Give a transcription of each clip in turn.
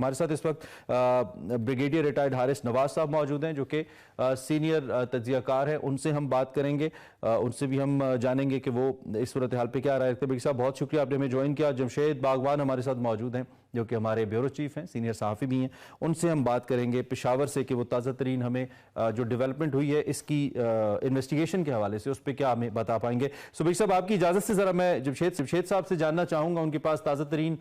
हमारे साथ इस वक्त ब्रिगेडियर रिटायर्ड हारिस नवाज साहब मौजूद हैं जो कि सीनियर तज्जियाकार हैं। उनसे हम बात करेंगे, उनसे भी हम जानेंगे कि वो इस सूरत हाल पे क्या राय रखते हैं। ब्रिगेडियर साहब बहुत शुक्रिया, आपने हमें ज्वाइन किया। जमशेद बागवान हमारे साथ मौजूद हैं जो कि हमारे ब्यूरो चीफ हैं, सीनियर सहाफ़ी भी हैं। उनसे हम बात करेंगे पेशावर से कि वो ताज़ा तरीन हमें जो डेवलपमेंट हुई है इसकी इन्वेस्टिगेशन के हवाले से उस पर क्या हमें बता पाएंगे। सो भाई साहब, आपकी इजाज़त से ज़रा मैं जमशेद साहब से जानना चाहूँगा उनके पास ताज़ा तरीन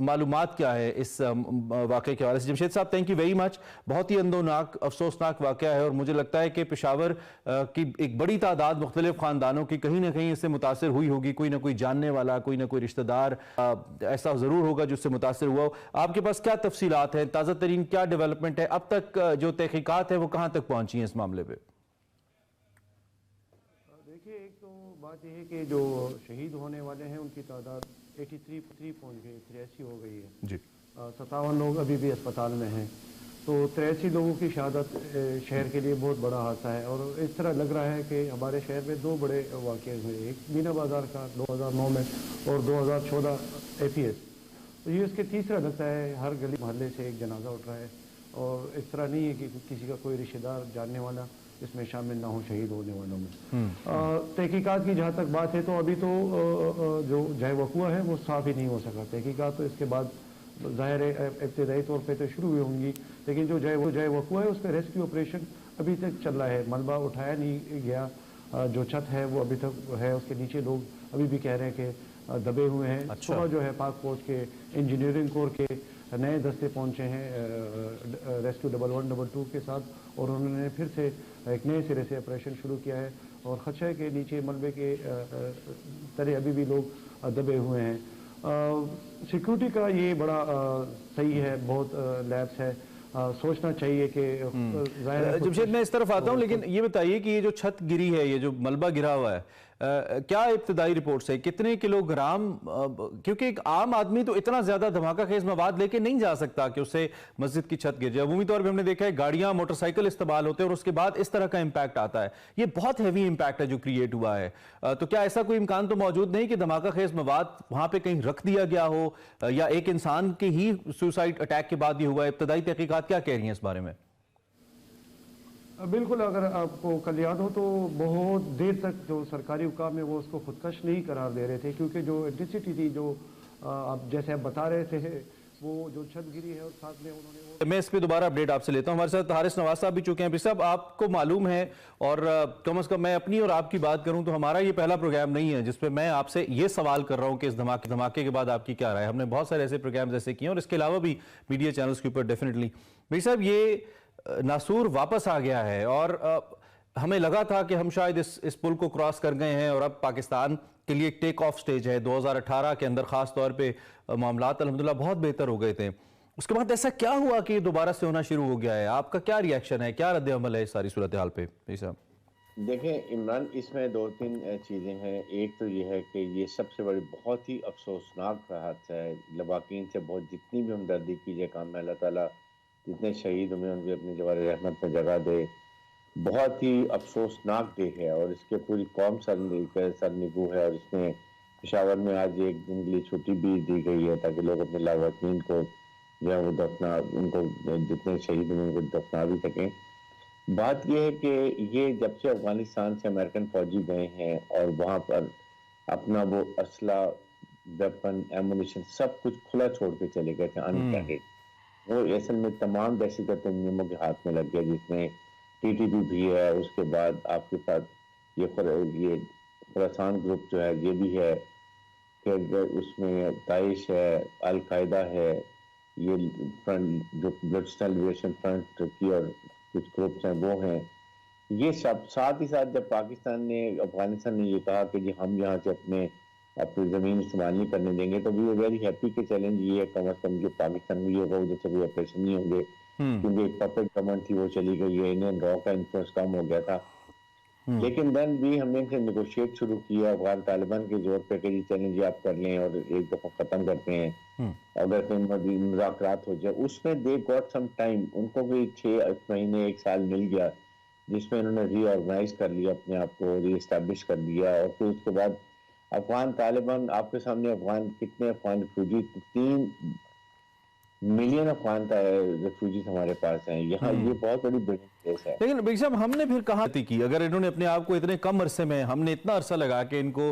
मालूमात क्या है इस वाक़े के हवाले से। जमशेद साहब, थैंक यू वेरी मच। बहुत ही अंदोनाक अफसोसनाक वाक़या है और मुझे लगता है कि पेशावर की एक बड़ी तादाद मुख्तलिफ ख़ानदानों की कहीं ना कहीं इससे मुतासर हुई होगी। कोई ना कोई जानने वाला, कोई ना कोई रिश्तेदार ऐसा ज़रूर होगा जिससे मुतासर हुआ हो। आपके पास क्या तफसीलात हैं, ताज़ा तरीन क्या डेवलपमेंट है, अब तक जो तहकीकात है वो कहाँ तक पहुँची हैं इस मामले पे? देखिए, एक तो बात यह है कि जो शहीद होने वाले हैं उनकी तादाद 83 पहुँच गई, 83 हो गई है जी। 57 लोग अभी भी अस्पताल में हैं। तो 83 लोगों की शहादत शहर के लिए बहुत बड़ा हादसा है और इस तरह लग रहा है कि हमारे शहर में दो बड़े वाक़े हुए, एक मीना बाज़ार का 2009 में और 2014 APS। तो ये इसके तीसरा लगता है। हर गली मोहल्ले से एक जनाजा उठ रहा है और इस तरह नहीं है कि किसी का कोई रिश्तेदार जानने वाला इसमें शामिल ना हो शहीद होने वालों में। तहकीकात की जहाँ तक बात है तो अभी तो जो जाए वक़ुआ है वो साफ ही नहीं हो सका। तहकीकात तो इसके बाद ज़ाहिर है इब्तदाई तौर पे तो शुरू हुई होंगी, लेकिन जो जाए वक़ुआ है उस पर रेस्क्यू ऑपरेशन अभी तक चल रहा है। मलबा उठाया नहीं गया, जो छत है वो अभी तक है, उसके नीचे लोग अभी भी कह रहे हैं कि दबे हुए हैं। अच्छा। सुबह जो है पाक फौज के इंजीनियरिंग कोर के नए दस्ते पहुंचे हैं रेस्क्यू 1112 के साथ और उन्होंने फिर से एक नए सिरे से ऑपरेशन शुरू किया है और खदशे के नीचे मलबे के तरह अभी भी लोग दबे हुए हैं। सिक्योरिटी का ये बड़ा सही है, बहुत लैब्स है। सोचना चाहिए कि जमशेद, मैं इस तरफ आता हूँ, लेकिन ये बताइए कि ये जो छत गिरी है, ये जो मलबा गिरा हुआ है, क्या इब्तदाई रिपोर्ट से कितने किलोग्राम, क्योंकि एक आम आदमी तो इतना ज्यादा धमाका खेज मवाद लेके नहीं जा सकता कि उससे मस्जिद की छत गिर जाए। अमूमी तौर पे हमने देखा है गाड़ियां मोटरसाइकिल इस्तेमाल होते हैं और उसके बाद इस तरह का इंपैक्ट आता है। ये बहुत हैवी इंपैक्ट है जो क्रिएट हुआ है। तो क्या ऐसा कोई इम्कान तो मौजूद नहीं कि धमाका खेज मवाद वहां पे कहीं रख दिया गया हो या एक इंसान के ही सुसाइड अटैक के बाद ये हुआ है? इब्तदाई तहकीकात क्या कह रही हैं इस बारे में? बिल्कुल, अगर आपको कल याद हो तो बहुत देर तक जो सरकारी हुकाम है वो उसको खुदकश नहीं करार दे रहे थे, क्योंकि जो इंटेंसिटी थी, जो आप जैसे आप बता रहे थे, वो जो छत गिरी है और साथ में उन्होंने मैं इस पे दोबारा अपडेट आपसे लेता हूं। हमारे साथ हारिस नवाज साहब भी चुके हैं। साहब, आपको मालूम है और कम से कम मैं अपनी और आपकी बात करूं तो हमारा ये पहला प्रोग्राम नहीं है जिसपे मैं आपसे ये सवाल कर रहा हूं कि इस धमाके के बाद आपकी क्या राय है। हमने बहुत सारे ऐसे प्रोग्राम ऐसे किए और इसके अलावा भी मीडिया चैनल्स के ऊपर डेफिनेटली। भाई साहब, ये नासूर वापस आ गया है और हमें लगा था कि हम शायद इस पुल को क्रॉस कर गए हैं और अब पाकिस्तान के लिए टेक ऑफ स्टेज है। 2018 के अंदर खास तौर पे मामलात अल्हम्दुलिल्लाह बहुत बेहतर हो गए थे। उसके बाद ऐसा क्या हुआ कि दोबारा से होना शुरू हो गया है? आपका क्या रिएक्शन है, क्या रद्द अमल है इस सारी सूरत हाल पे? साहब देखें इमरान, इसमें दो तीन चीज़ें हैं। एक तो ये है कि ये सबसे बड़ी बहुत ही अफसोसनाक हादसा है। लवाकीन से बहुत जितनी भी हमदर्दी कीजिए काम है, अल्लाह ताला जितने शहीद हुए उनकी अपनी जवार रहमत में जगह दे। बहुत ही अफसोसनाक डे है और इसके पूरी कौम सरनिगू है और इसमें पेशावर में आज एक दिन के लिए छुट्टी भी दी गई है ताकि लोग अपने लावाकीन को जो है वो दफना, उनको जितने शहीद हुए उनको दफना भी सकें। बात यह है कि ये जब से अफगानिस्तान से अमेरिकन फौजी गए हैं और वहाँ पर अपना वो असला, वेपन, एमुनिशन सब कुछ खुला छोड़ के चले गए थे अनगाइडेड। वो असल में तमाम दहशतगर्द तंजीमों के हाथ में लग गया, जिसमें TTP भी है। उसके बाद आपके पास ये खुरासान ग्रुप जो है ये भी है, फिर उसमें दाइश है, अल-कायदा है, ये फ्रंट जो बलूचिस्तान लिबरेशन फ्रंट की और कुछ ग्रुप्स हैं वो हैं। ये सब साथ ही साथ जब अफगानिस्तान ने ये कहा कि जी हम यहाँ से अपनी ज़मीन इस्तेमाल नहीं करने देंगे, तो वी वेरी हैप्पी के चैलेंज ये है कम अज़ कम जो पाकिस्तान में ये होगा उधर से कोई ऑपरेशन नहीं होंगे, क्योंकि एक परफेक्ट गवर्नमेंट थी वो चली गई है, इंडियन रॉ का इन्फ्लुएंस कम हो गया था। लेकिन देन भी हमने इनसे नेगोशिएट शुरू किया अफगान तालिबान के जोर पे कि जी चैलेंज आप कर लें और एक दफ़ा ख़त्म करते हैं, अगर कहीं मुज़ाकरात हो जाए। उसमें दे गॉट सम टाइम, उनको भी 6 महीने 1 साल मिल गया, जिसमें उन्होंने रीऑर्गेनाइज कर लिया, अपने आप को रीएस्टैब्लिश कर लिया। और फिर उसके बाद अफगान तालिबान, आपके सामने कितने Afghan refugee, 3 million Afghan refugees हमारे पास हैं यहाँ, ये बहुत बड़ी केस है। लेकिन बेग साहब हमने फिर कहाँ की, अगर इन्होंने अपने आप को इतने कम अरसे में, हमने इतना अरसा लगा के इनको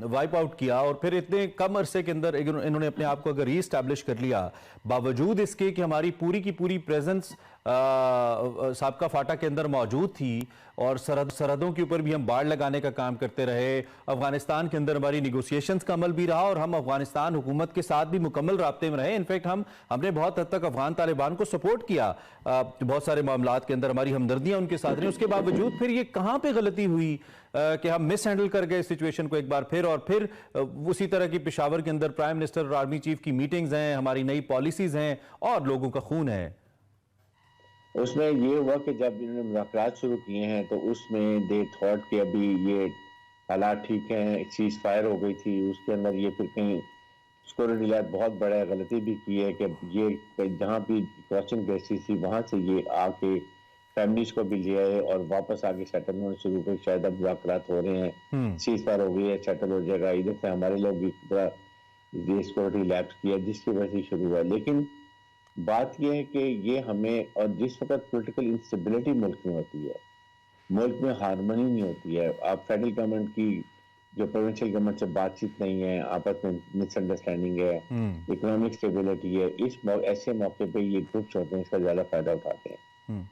वाइप आउट किया और फिर इतने कम अरसे के अंदर इन्होंने अपने आप को अगर रीस्टैब्लिश कर लिया, बावजूद इसके कि हमारी पूरी की पूरी प्रेजेंस साबका फाटा के अंदर मौजूद थी और सरहदों के ऊपर भी हम बाड़ लगाने का काम करते रहे, अफगानिस्तान के अंदर हमारी निगोशिएशंस का अमल भी रहा और हम अफगानिस्तान हुकूमत के साथ भी मुकम्मल राब्ते में रहे। इनफैक्ट हमने बहुत हद तक अफगान तालिबान को सपोर्ट किया बहुत सारे मामलात के अंदर, हमारी हमदर्दियां उनके साथ रही। उसके बावजूद फिर ये कहाँ पे गलती हुई कि हम मिस हैंडल कर गए सिचुएशन को एक बार फिर, और फिर उसी तरह की पेशावर के अंदर प्राइम मिनिस्टर और आर्मी चीफ की मीटिंग्स हैं, हमारी नई पॉलिसीज हैं और लोगों का खून है। उसमें ये हुआ कि जब इन्होंने मुज़ाकरात शुरू किए हैं तो उसमें दे थॉट कि अभी ये हालात ठीक हैं, सीज फायर हो गई थी, उसके अंदर ये फिर कहीं सिक्योरिटी लैब बहुत बड़ा गलती भी की है कि ये जहाँ भी क्रॉसिंग बेसिस थी वहाँ से ये आके फैमिलीज को भी ले आए और वापस आके सेटलमेंट शुरू कर, शायद अब मुज़ाकरात हो रहे हैं, सीज फायर हो गई है, सेटल हो जाएगा। इधर से हमारे लोग भी ये सिक्योरिटी लैब्स किया जिसकी वजह से शुरू हुआ। लेकिन बात यह है कि ये हमें, और जिस वक्त पॉलिटिकल इंस्टेबिलिटी मुल्क में होती है, मुल्क में हारमोनी नहीं होती है, आप फेडरल गवर्नमेंट की जो प्रोविंशियल गवर्नमेंट से बातचीत नहीं है, आपस में मिसअंडरस्टैंडिंग है, इकोनॉमिक स्टेबिलिटी है, ऐसे मौके पे ये ग्रुप्स होते हैं इसका ज्यादा फायदा उठाते हैं।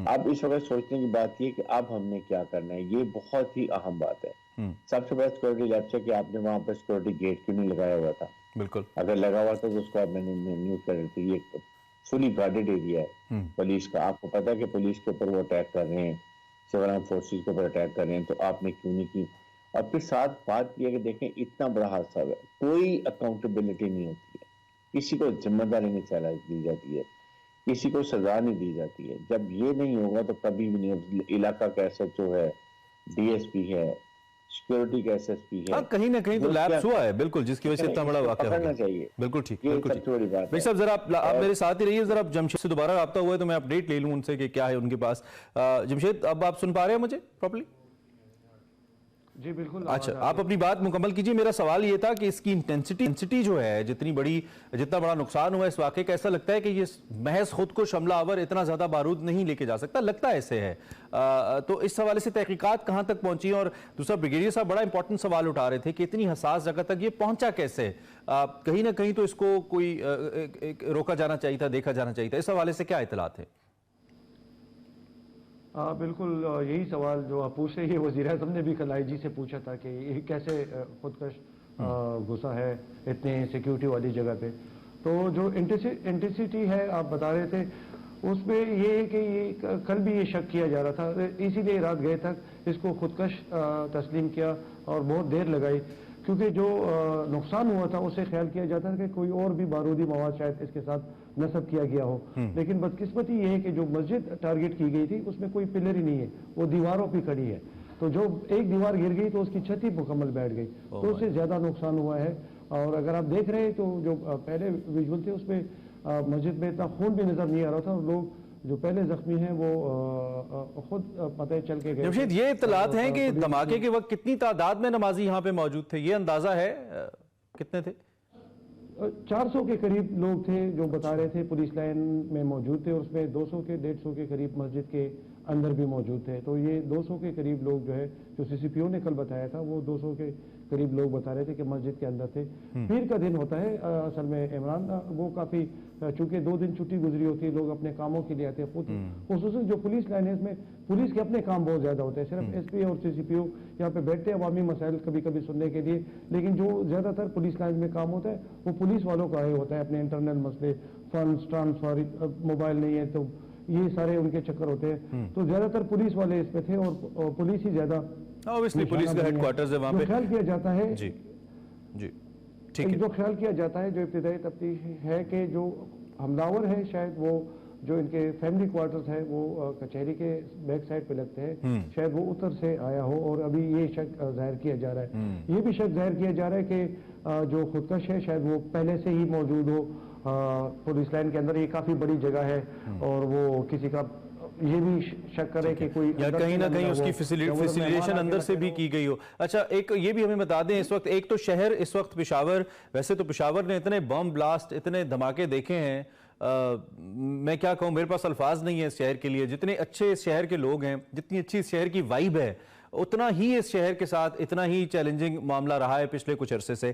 अब इस वक्त सोचने की बात ये कि अब हमने क्या करना है, ये बहुत ही अहम बात है। सबसे बड़ा सिक्योरिटी लैब है कि आपने वहां पर सिक्योरिटी गेट क्यों नहीं लगाया हुआ था? बिल्कुल, अगर लगा हुआ था तो उसको आप मैंने न्यूज कर रही थी, ये फुली गार्डेड एरिया है पुलिस का, आपको पता है कि पुलिस के ऊपर वो अटैक कर रहे हैं, सिविल आर्म फोर्सेस के ऊपर अटैक कर रहे हैं, तो आपने क्यों नहीं की? और फिर साथ बात यह कि देखें इतना बड़ा हादसा हुआ, कोई अकाउंटेबिलिटी नहीं होती है, किसी को जिम्मेदारी नहीं दी जाती है, किसी को सजा नहीं दी जाती है। जब ये नहीं होगा तो कभी भी नहीं। इलाका का एसएचओ है, डीएसपी है, सिक्योरिटी का एसएसपी है, कहीं ना कहीं तो लैप्स हुआ है, बिल्कुल, जिसकी वजह से इतना बड़ा वाकया हो गया। चाहिए, बिल्कुल ठीक, ये बिल्कुल सबसे बड़ी बात भाई साहब जरा आप मेरे साथ ही रहिए, जरा जमशेद से दोबारा राब्ता हुआ है तो मैं अपडेट ले लूं उनसे कि क्या है उनके पास। जमशेद, अब आप सुन पा रहे हैं मुझे प्रॉपर्ली? जी बिल्कुल। अच्छा, आप अपनी बात मुकम्मल कीजिए। मेरा सवाल ये था कि इसकी इंटेंसिटी जो है, जितना बड़ा नुकसान हुआ इस वाक़े का, ऐसा लगता है कि ये महज खुद को शमला आवर इतना ज़्यादा बारूद नहीं लेके जा सकता, लगता ऐसे है। तो इस हवाले से तहकीकात कहाँ तक पहुंची? और दूसरा, ब्रिगेडियर साहब बड़ा इंपॉर्टेंट सवाल उठा रहे थे कि इतनी हसास जगह तक ये पहुंचा कैसे? कहीं ना कहीं तो इसको कोई रोका जाना चाहिए था, देखा जाना चाहिए था। इस हवाले से क्या इत्तलात है? बिल्कुल यही सवाल जो आप पूछ रहे हैं, वज़ीर-ए-आज़म ने भी कल आईजी से पूछा था कि ये कैसे खुदकश घुसा है इतने सिक्योरिटी वाली जगह पे। तो जो इंटेंसिटी है आप बता रहे थे, उसमें ये है कि ये कल भी ये शक किया जा रहा था, इसीलिए रात गए तक इसको खुदकश तस्लीम किया और बहुत देर लगाई, क्योंकि जो नुकसान हुआ था उसे ख्याल किया जाता है कि कोई और भी बारूदी मवाद शायद इसके साथ नस्ब किया गया हो। लेकिन बदकिस्मती ये है कि जो मस्जिद टारगेट की गई थी उसमें कोई पिलर ही नहीं है, वो दीवारों पे खड़ी है। तो जो एक दीवार गिर गई तो उसकी छत ही मुकम्मल बैठ गई, तो उससे ज़्यादा नुकसान हुआ है। और अगर आप देख रहे हैं तो जो पहले विजुअल थे उसमें मस्जिद में इतना खून भी नज़र नहीं आ रहा था, और लोग जो पहले जख्मी हैं वो खुद पता चल के गए। जमशेद, ये इत्तलात हैं कि धमाके के वक्त कितनी तादाद में नमाजी यहाँ पे मौजूद थे, ये अंदाजा है कितने थे? 400 के करीब लोग थे जो बता रहे थे पुलिस लाइन में मौजूद थे, और उसमें 200 के 150 के करीब मस्जिद के अंदर भी मौजूद थे। तो ये 200 के करीब लोग जो है, जो सीसीपीओ ने कल बताया था, वो 200 के करीब लोग बता रहे थे कि मस्जिद के अंदर थे। पीर का दिन होता है असल में इमरान, वो काफ़ी, चूंकि 2 दिन छुट्टी गुजरी होती है, लोग अपने कामों के लिए आते हैं। खुसूसन जो पुलिस लाइन है इसमें पुलिस के अपने काम बहुत ज़्यादा होते हैं, सिर्फ एसपी और सीसीपीओ यहाँ पे बैठते हैं अवामी मसाइल कभी कभी सुनने के लिए, लेकिन जो ज़्यादातर पुलिस लाइन में काम होता है वो पुलिस वालों का ही होता है। अपने इंटरनल मसले, फंड्स ट्रांसफर, मोबाइल नहीं है तो ये सारे उनके चक्कर होते हैं। तो ज़्यादातर पुलिस वाले इसमें थे, और पुलिस ही ज़्यादा, ऑब्वियसली पुलिस का हेडक्वार्टर्स है वहाँ पे। ख्याल किया जाता है जी जी ठीक है, जो ख्याल किया जाता है, जो इब्तिदाई तफ्तीश है कि जो हमलावर है शायद वो जो इनके फैमिली क्वार्टर्स है वो कचहरी के बैक साइड पे लगते हैं, शायद वो उत्तर से आया हो, और अभी ये शक जाहिर किया जा रहा है। ये भी शक जाहिर किया जा रहा है कि जो खुदकश है शायद वो पहले से ही मौजूद हो पुलिस लाइन के अंदर। ये काफ़ी बड़ी जगह है और वो किसी का یہ بھی شک کرے کہ کوئی یا کہیں نہ کہیں اس کی فیسیلیٹیشن اندر سے بھی کی گئی ہو. اچھا ایک یہ بھی ہمیں بتا دیں اس وقت، ایک تو شہر اس وقت پشاور، ویسے تو پشاور نے اتنے بم بلاسٹ، اتنے دھماکے دیکھے ہیں، میں کیا کہوں، میرے پاس الفاظ نہیں ہیں اس شہر کے لیے. جتنے اچھے اس شہر کے لوگ ہیں، جتنی اچھی اس شہر کی وائب ہے، اتنا ہی اس شہر کے ساتھ اتنا ہی چیلنجنگ معاملہ رہا ہے پچھلے کچھ عرصے سے.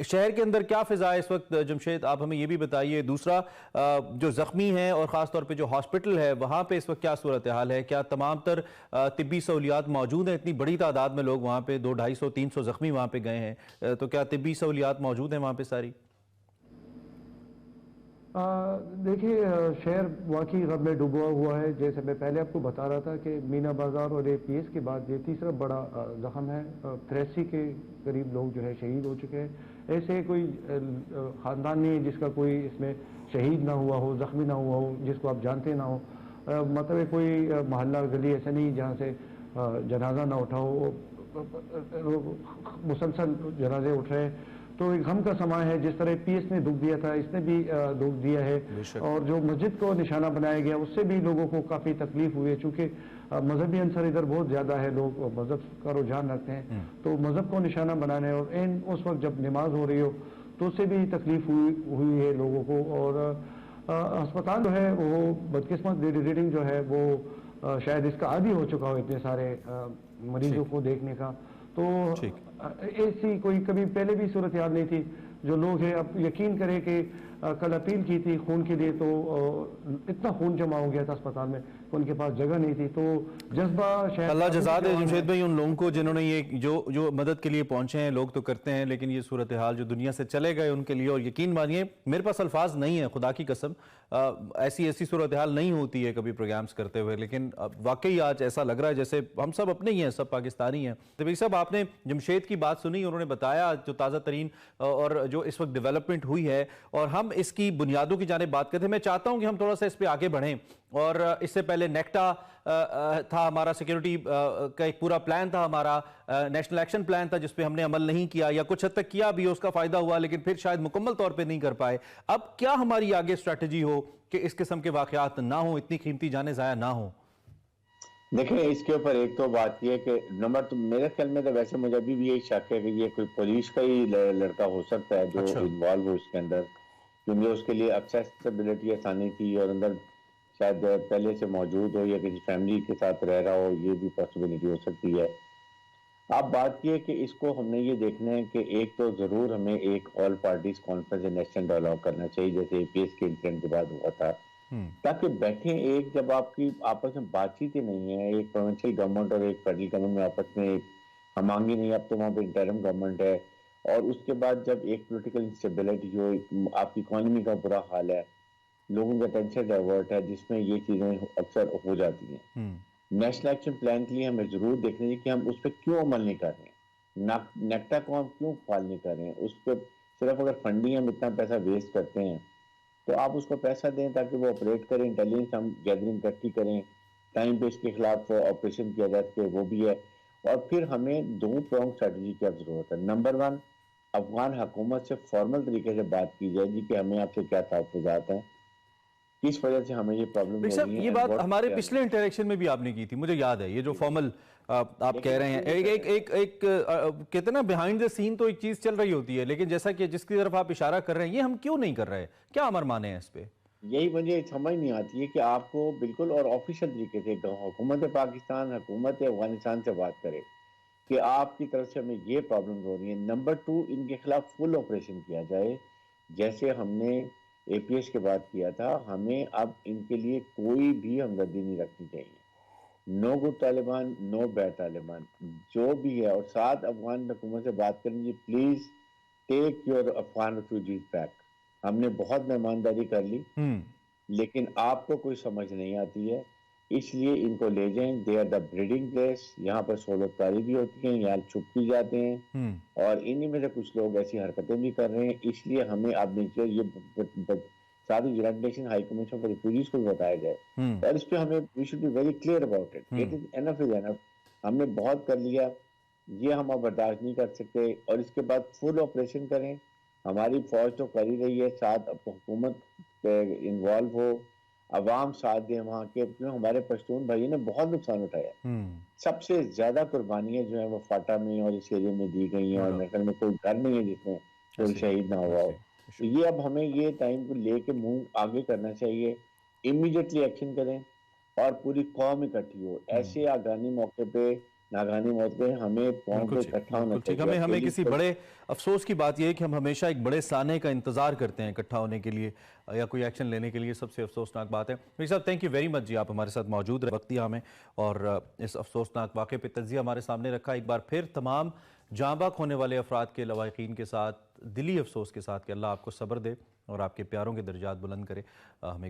شہر کے اندر کیا فضا ہے اس وقت جمشید، آپ ہمیں یہ بھی بتائیے. دوسرا جو زخمی ہیں اور خاص طور پہ جو ہاسپٹل ہے وہاں پہ اس وقت کیا صورتحال ہے؟ کیا تمام تر طبی سہولیات موجود ہیں؟ اتنی بڑی تعداد میں لوگ وہاں پہ 200-250-300 زخمی وہاں پہ گئے ہیں، تو کیا طبی سہولیات موجود ہیں وہاں پہ ساری؟ دیکھیے شہر واقعی غم میں ڈوبا ہوا ہے. جیسے میں پہلے آپ کو بتا رہا تھا کہ مینا بازار اور APS کے بعد یہ تیسرا بڑا زخم ہے. 83 کے قریب لوگ جو ہے شہید ہو چکے ہیں. ایسے کوئی خاندان نہیں ہے جس کا کوئی اس میں شہید نہ ہوا ہو، زخمی نہ ہوا ہو، جس کو آپ جانتے نہ ہو. مطلب کوئی محلہ گلی ایسا نہیں جہاں سے جنازہ نہ اٹھا ہو. مسلسل جنازے اٹھ رہے ہیں. تو ایک غم کا سماں ہے. جس طرح PS نے دکھ دیا تھا، اس نے بھی دکھ دیا ہے. اور جو مسجد کو نشانہ بنایا گیا اس سے بھی لوگوں کو کافی تکلیف ہوئی ہے، چونکہ مذہبی عنصر ادھر بہت زیادہ ہے، لوگ مذہب کا رجحان رکھتے ہیں. تو مذہب کو نشانہ بنانے اور اس وقت جب نماز ہو رہی ہو تو اس سے بھی تکلیف ہوئی ہے لوگوں کو. اور ہسپتال جو ہے وہ بدقسمت ریڈنگ جو ہے وہ شاید اس کا عادی ہو چکا ہو اتنے سارے مریضوں کو دیکھنے کا. تو ایسی کوئی کبھی پہلے بھی صورتحال نہیں تھی. جو لوگ ہیں اب یقین کریں کہ کل اپیل کی تھی خون کے لیے، تو اتنا خون جمع ہو گیا تھا اسپتال میں کہ ان کے پاس جگہ نہیں تھی. تو جذبہ شاید اللہ جزا دے جمشید بھائی ان لوگوں کو جنہوں نے یہ جو مدد کے لیے پہنچے ہیں. لوگ تو کرتے ہیں لیکن یہ صورتحال جو دنیا سے چلے گئے ان کے لیے، اور یقین مانیے میرے پاس الفاظ نہیں ہیں خدا کی قسم، ایسی صورتحال نہیں ہوتی ہے کبھی پروگرامز کرتے ہوئے، لیکن واقعی آج ایسا لگ رہا ہے جیسے ہم سب اپنے ہی ہیں، سب پاکستانی ہیں. طبی صاحب آپ نے جمشید کی بات سنی، انہوں نے بتایا جو تازہ ترین اور جو اس وقت ڈیولپمنٹ ہوئی ہے، اور ہم اس کی بنیادوں کی جانب بات کرتے ہیں. میں چاہتا ہوں کہ ہم تھوڑا سا اس پہ آگے بڑھیں. اور اس سے پہلے نیکٹا تھا ہمارا سیکیورٹی کا ایک پورا پلان تھا، ہمارا نیشنل ایکشن پلان تھا جس پہ ہم نے عمل نہیں کیا، یا کچھ حد تک کیا بھی، اس کا فائدہ ہوا لیکن پھر شاید مکمل طور پہ نہیں کر پائے. اب کیا ہماری آگے اسٹریٹجی ہو کہ اس قسم کے واقعات نہ ہوں، اتنی قیمتی جانیں ضائع نہ ہوں؟ دیکھیں اس کے اوپر ایک تو بات یہ ہے کہ نمبر تو میرے خیال میں تو ویسے مجھے ابھی بھی یہی شک ہے کہ یہ کوئی پولیس کا ہی لڑکا ہو سکتا ہے جو انوالو ہو اس کے اندر، کیونکہ اس کے لیے ایکسیسیبلٹی آسانی تھی اور اندر شاید پہلے سے موجود ہو یا کسی فیملی کے ساتھ رہ رہا ہو، یہ بھی پاسبلٹی ہو سکتی ہے. اب بات یہ ہے کہ اس کو ہم نے یہ دیکھنا ہے کہ ایک تو ضرور ہمیں ایک all parties conference national dialogue کرنا چاہیے جیسے APS کے انسیڈنٹ کے بعد ہوا تھا، تاکہ بیٹھیں ایک جب آپ کی آپس میں بات چیت ہی نہیں ہے، ایک پروونشل گورنمنٹ اور ایک فیڈرل گورنمنٹ میں آپس میں ہم آہنگی نہیں، اب تو وہاں پہ انٹرم گورنمنٹ ہے، اور اس کے بعد جب ایک پولیٹیکل انسٹیبلٹی ہو، آپ کی اکانومی کا برا حال ہے، لوگوں کا ٹینشن ڈائیورٹ ہے، جس میں یہ چیزیں اکثر ہو جاتی ہیں. نیشنل ایکشن پلان کے لیے ہمیں ضرور دیکھنا چاہیے کہ ہم اس پہ کیوں عمل نہیں کر رہے ہیں، نیکٹا کو ہم کیوں فعال نہیں کر رہے ہیں. اس پہ صرف اگر فنڈنگ ہم اتنا پیسہ ویسٹ کرتے ہیں تو آپ اس کو پیسہ دیں تاکہ وہ آپریٹ کریں، انٹیلیجنس ہم گیدرنگ اکٹھی کریں، ٹائم پہ اس کے خلاف آپریشن کیا جا سکے، وہ بھی ہے. اور پھر ہمیں 2 پرونگ اسٹریٹجی کی اب ضرورت ہے. نمبر 1، افغان حکومت سے فارمل طریقے سے بات کی جائے گی کہ ہمیں آپ سے کیا تحفظات ہیں، کس وجہ سے ہمیں یہ پرابلم ہو رہی ہے. یہ بات ہمارے پچھلے انٹریکشن میں بھی آپ نے کی تھی، مجھے یاد ہے. یہ جو فارمل آپ کہہ رہے ہیں، ایک کہتے ہیں نا بیہائنڈ دا سین تو ایک چیز چل رہی ہوتی ہے، لیکن جیسا کہ جس کی طرف آپ اشارہ کر رہے ہیں یہ ہم کیوں نہیں کر رہے؟ کیا امر مانے ہیں اس پہ؟ یہی مجھے سمجھ نہیں آتی ہے کہ آپ کو بالکل اور آفیشل طریقے سے حکومت پاکستان، حکومت افغانستان سے بات کرے کہ آپ کی طرف سے ہمیں یہ پرابلم ہو رہی ہیں. نمبر 2، ان کے خلاف فل آپریشن کیا جائے جیسے ہم نے APS کے بعد کیا تھا. ہمیں اب ان کے لیے کوئی بھی ہمدردی نہیں رکھنی چاہیے. نو گڈ طالبان، نو بیڈ طالبان، جو بھی ہے. اور ساتھ افغان حکومت سے بات کریں جی please take your Afghan refugees back. ہم نے بہت مہمانداری کر لی لیکن آپ کو کوئی سمجھ نہیں آتی ہے، اس لیے ان کو لے جائیں. They are the breeding place, یہاں پر سہولت کاری بھی ہوتی ہیں، یہاں چھپ بھی جاتے ہیں، اور انہی میں سے کچھ لوگ ایسی حرکتیں بھی کر رہے ہیں. اس لیے ہمیں اب نیچے یہ ساری United Nation High Commission for refugees کو بھی بتایا جائے، اور اس پہ ہمیں we should be very clear about it. It is enough is enough. ہم نے بہت کر لیا، یہ ہم اب برداشت نہیں کر سکتے. اور اس کے بعد فل آپریشن کریں. ہماری فوج تو کر ہی رہی ہے، ساتھ حکومت انوالو ہو. عوام ساتھ دیں وہاں کے، کیونکہ ہمارے پشتون بھائی نے بہت نقصان اٹھایا ہے۔ سب سے زیادہ قربانیاں جو ہیں وہ فاٹا میں اور اس ایریا میں دی گئی ہیں، اور میرے خیال میں کوئی گھر نہیں ہے جس میں کوئی شہید نہ ہوا ہو۔ تو یہ اب ہمیں یہ ٹائم کو لے کے منہ آگے کرنا چاہیے، امیڈیٹلی ایکشن کریں اور پوری قوم اکٹھی ہو۔ ایسے آگامی موقع پہ، ناگہانی موقع پہ ہمیں قوم کو اکٹھا ہونا چاہیے۔ ہمیں کسی بڑے افسوس کی بات یہ ہے کہ ہم ہمیشہ ایک بڑے سانے کا انتظار کرتے ہیں اکٹھا ہونے کے لیے یا کوئی ایکشن لینے کے لیے، سب سے افسوسناک بات ہے۔ میر صاحب تھینک یو ویری مچ جی، آپ ہمارے ساتھ موجود رہے، وقت دیا ہمیں اور اس افسوسناک واقعے پہ تجزیہ ہمارے سامنے رکھا۔ ایک بار پھر تمام جاں باک ہونے والے افراد کے لواحقین کے ساتھ دلی افسوس کے ساتھ کہ اللہ آپ کو صبر دے اور آپ کے پیاروں کے درجات بلند کرے۔ ہمیں